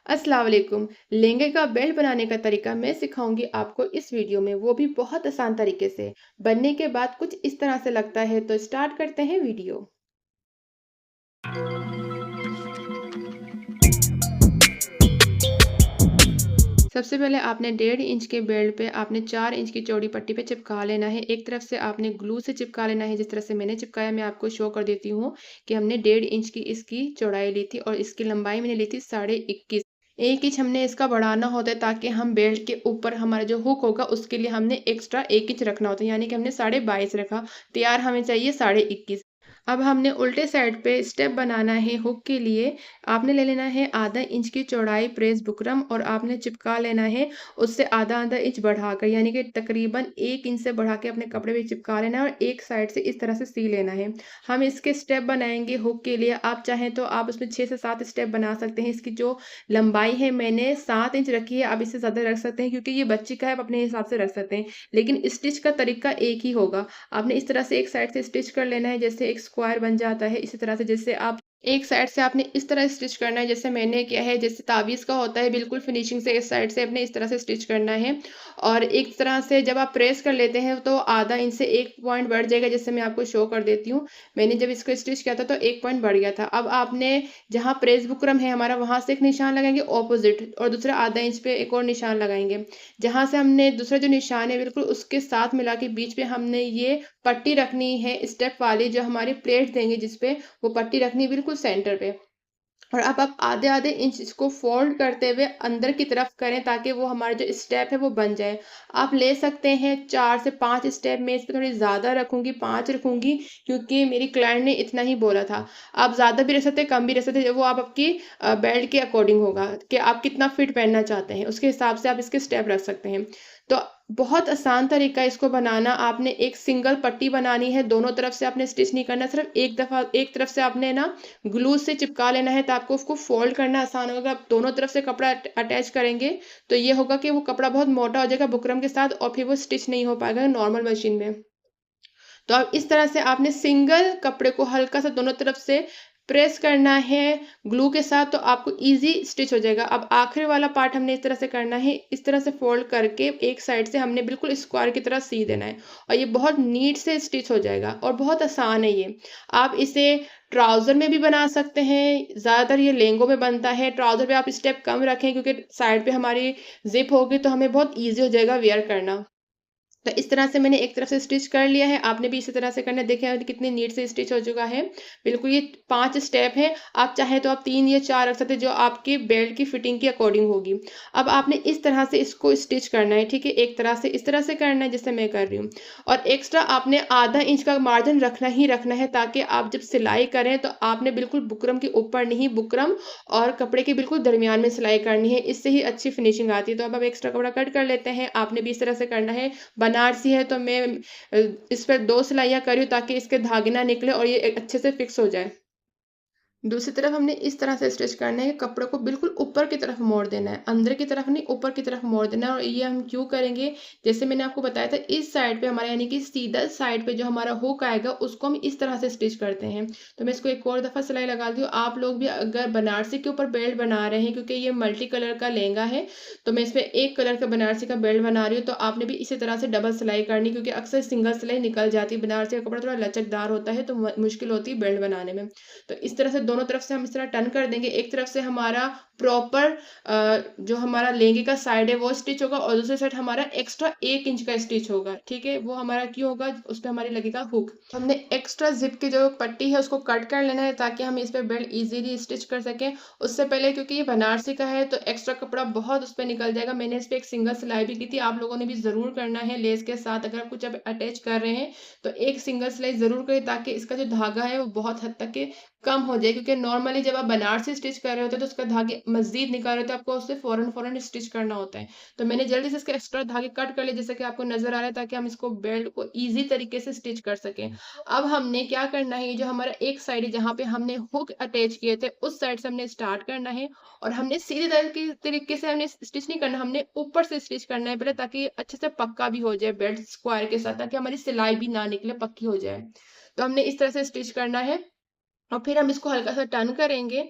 अस्सलाम वालेकुम। लहंगे का बेल्ट बनाने का तरीका मैं सिखाऊंगी आपको इस वीडियो में, वो भी बहुत आसान तरीके से। बनने के बाद कुछ इस तरह से लगता है, तो स्टार्ट करते हैं वीडियो। सबसे पहले आपने 1.5 इंच के बेल्ट पे आपने 4 इंच की चौड़ी पट्टी पे चिपका लेना है। एक तरफ से आपने ग्लू से चिपका लेना है, जिस तरह से मैंने चिपकाया मैं आपको शो कर देती हूँ कि हमने 1.5 इंच की इसकी चौड़ाई ली थी और इसकी लंबाई मैंने ली थी 21.5। 1 इंच हमने इसका बढ़ाना होता है ताकि हम बेल्ट के ऊपर हमारा जो हुक होगा उसके लिए हमने एक्स्ट्रा 1 इंच रखना होता है, यानी कि हमने 22.5 रखा। तैयार हमें चाहिए 21.5। अब हमने उल्टे साइड पे स्टेप बनाना है हुक के लिए। आपने ले लेना है आधा इंच की चौड़ाई प्रेस बुकरम और आपने चिपका लेना है उससे आधा आधा इंच बढ़ाकर, यानी कि तकरीबन 1 इंच से बढ़ा के अपने कपड़े पे चिपका लेना है और एक साइड से इस तरह से सी लेना है। हम इसके स्टेप बनाएंगे हुक के लिए। आप चाहें तो आप उसमें 6 से 7 स्टेप बना सकते हैं। इसकी जो लंबाई है मैंने 7 इंच रखी है, आप इससे ज़्यादा रख सकते हैं क्योंकि ये बच्ची का है, आप अपने हिसाब से रख सकते हैं, लेकिन स्टिच का तरीका एक ही होगा। आपने इस तरह से एक साइड से स्टिच कर लेना है, जैसे एक स्क्वायर बन जाता है। इसी तरह से जैसे आप एक साइड से आपने इस तरह स्टिच करना है, जैसे मैंने किया है, जैसे ताबीज़ का होता है, बिल्कुल फिनिशिंग से इस साइड से अपने इस तरह से स्टिच करना है। और एक तरह से जब आप प्रेस कर लेते हैं तो आधा इंच से 1 पॉइंट बढ़ जाएगा, जैसे मैं आपको शो कर देती हूँ। मैंने जब इसको स्टिच किया था तो 1 पॉइंट बढ़ गया था। अब आपने जहाँ प्रेस बुकरम है हमारा, वहाँ से एक निशान लगाएँगे ऑपोज़िट और दूसरा आधा इंच पे एक और निशान लगाएँगे। जहाँ से हमने दूसरा जो निशान है बिल्कुल उसके साथ मिला के बीच में हमने ये पट्टी रखनी है स्टेप वाली, जो हमारी प्लेट देंगे जिस पे, वो पट्टी रखनी है बिल्कुल सेंटर पे। और अब आप आधे आधे इंच इसको फोल्ड करते हुए अंदर की तरफ करें ताकि वो हमारा जो स्टेप है वो बन जाए। आप ले सकते हैं 4 से 5 स्टेप। मैं इस पे थोड़ी ज़्यादा रखूंगी, 5 रखूंगी, क्योंकि मेरी क्लाइंट ने इतना ही बोला था। आप ज़्यादा भी रख सकते हैं, कम भी रख सकते हैं, वो आप आपकी बेल्ट के अकॉर्डिंग होगा कि आप कितना फिट पहनना चाहते हैं, उसके हिसाब से आप इसके स्टेप रख सकते हैं। तो बहुत आसान तरीका है इसको बनाना। आपने एक सिंगल पट्टी बनानी है, दोनों तरफ से आपने स्टिच नहीं करना, सिर्फ एक दफ़ा एक तरफ से आपने ना ग्लू से चिपका लेना है, तो आपको उसको फोल्ड करना आसान होगा। आप दोनों तरफ से कपड़ा अटैच करेंगे तो ये होगा कि वो कपड़ा बहुत मोटा हो जाएगा बुकरम के साथ और फिर वो स्टिच नहीं हो पाएगा नॉर्मल मशीन में। तो अब इस तरह से आपने सिंगल कपड़े को हल्का सा दोनों तरफ से प्रेस करना है ग्लू के साथ, तो आपको इजी स्टिच हो जाएगा। अब आखिरी वाला पार्ट हमने इस तरह से करना है, इस तरह से फोल्ड करके एक साइड से हमने बिल्कुल स्क्वायर की तरह सी देना है और ये बहुत नीट से स्टिच हो जाएगा और बहुत आसान है ये। आप इसे ट्राउजर में भी बना सकते हैं, ज़्यादातर ये लेंगों में बनता है। ट्राउजर पे आप स्टेप कम रखें क्योंकि साइड पे हमारी जिप होगी तो हमें बहुत ईजी हो जाएगा वेयर करना। तो इस तरह से मैंने एक तरफ से स्टिच कर लिया है, आपने भी इसी तरह से करना है। देखिए कितनी नीट से स्टिच हो चुका है। बिल्कुल ये 5 स्टेप है, आप चाहें तो आप 3 या 4 रख सकते हैं, जो आपकी बेल्ट की फिटिंग के अकॉर्डिंग होगी। अब आपने इस तरह से इसको स्टिच करना है, ठीक है? एक तरह से इस तरह से करना है जैसे मैं कर रही हूँ और एक्स्ट्रा आपने आधा इंच का मार्जिन रखना ही रखना है, ताकि आप जब सिलाई करें तो आपने बिल्कुल बुकरम के ऊपर नहीं, बुकरम और कपड़े के बिल्कुल दरमियान में सिलाई करनी है, इससे ही अच्छी फिनिशिंग आती है। तो अब आप एक्स्ट्रा कपड़ा कट कर लेते हैं, आपने भी इस तरह से करना है। बनारसी है तो मैं इस पे 2 सिलाइयाँ कर रही हूँ ताकि इसके धागे ना निकले और ये अच्छे से फिक्स हो जाए। दूसरी तरफ हमने इस तरह से स्टिच करना है कि कपड़े को बिल्कुल ऊपर की तरफ मोड़ देना है, अंदर की तरफ नहीं, ऊपर की तरफ मोड़ देना है। और ये हम क्यों करेंगे, जैसे मैंने आपको बताया था, इस साइड पे हमारा यानी कि सीधा साइड पे जो हमारा हुक आएगा उसको हम इस तरह से स्टिच करते हैं। तो मैं इसको एक और दफ़ा सिलाई लगा दी हूँ। आप लोग भी अगर बनारसी के ऊपर बेल्ट बना रहे हैं, क्योंकि ये मल्टी कलर का लहंगा है, तो मैं इसमें एक कलर का बनारसी का बेल्ट बना रही हूँ, तो आपने भी इसी तरह से डबल सिलाई करनी, क्योंकि अक्सर सिंगल सिलाई निकल जाती है। बनारसी का कपड़ा थोड़ा लचकदार होता है तो मुश्किल होती है बेल्ट बनाने में। तो इस तरह से दोनों तरफ से हम इस तरह टर्न कर देंगे। एक तरफ से हमारा प्रॉपर जो हमारा लहंगे का साइड है वो स्टिच होगा और दूसरी साइड हमारा एक्स्ट्रा 1 इंच का स्टिच होगा, ठीक है? वो हमारा क्यों होगा, उस पे हमारी लगेगा हुक। हमने एक्स्ट्रा जिप की जो पट्टी है उसको कट कर लेना है ताकि हम इस पे बेल्ट इजीली स्टिच कर सकें। उससे पहले, क्योंकि ये बनारसी का है तो एक्स्ट्रा कपड़ा बहुत उस पे निकल जाएगा। मैंने इस पे एक सिंगल सिलाई भी की थी, आप लोगों ने भी जरूर करना है लेस के साथ। अगर आप कुछ अब अटैच कर रहे हैं तो एक सिंगल सिलाई जरूर करें ताकि इसका जो धागा है वो बहुत हद तक के कम हो जाए, क्योंकि नॉर्मली जब आप बनारसी स्टिच कर रहे होते हैं तो उसका धागे मज़ीद निकाल रहे होते हैं, आपको उससे फ़ौरन स्टिच करना होता है। तो मैंने जल्दी से इसके एक्स्ट्रा धागे कट कर लिए, जैसे कि आपको नज़र आ रहा है, ताकि हम इसको बेल्ट को ईज़ी तरीके से स्टिच कर सकें। अब हमने क्या करना है, ये जो हमारा एक साइड है जहाँ पे हमने हुक अटैच किए थे, उस साइड से हमने स्टार्ट करना है और हमने सीधे तरीके से हमने स्टिच नहीं करना, हमने ऊपर से स्टिच करना है पहले, ताकि अच्छे से पक्का भी हो जाए बेल्ट स्क्वायर के साथ, ताकि हमारी सिलाई भी ना निकले, पक्की हो जाए। तो हमने इस तरह से स्टिच करना है और फिर हम इसको हल्का सा टर्न करेंगे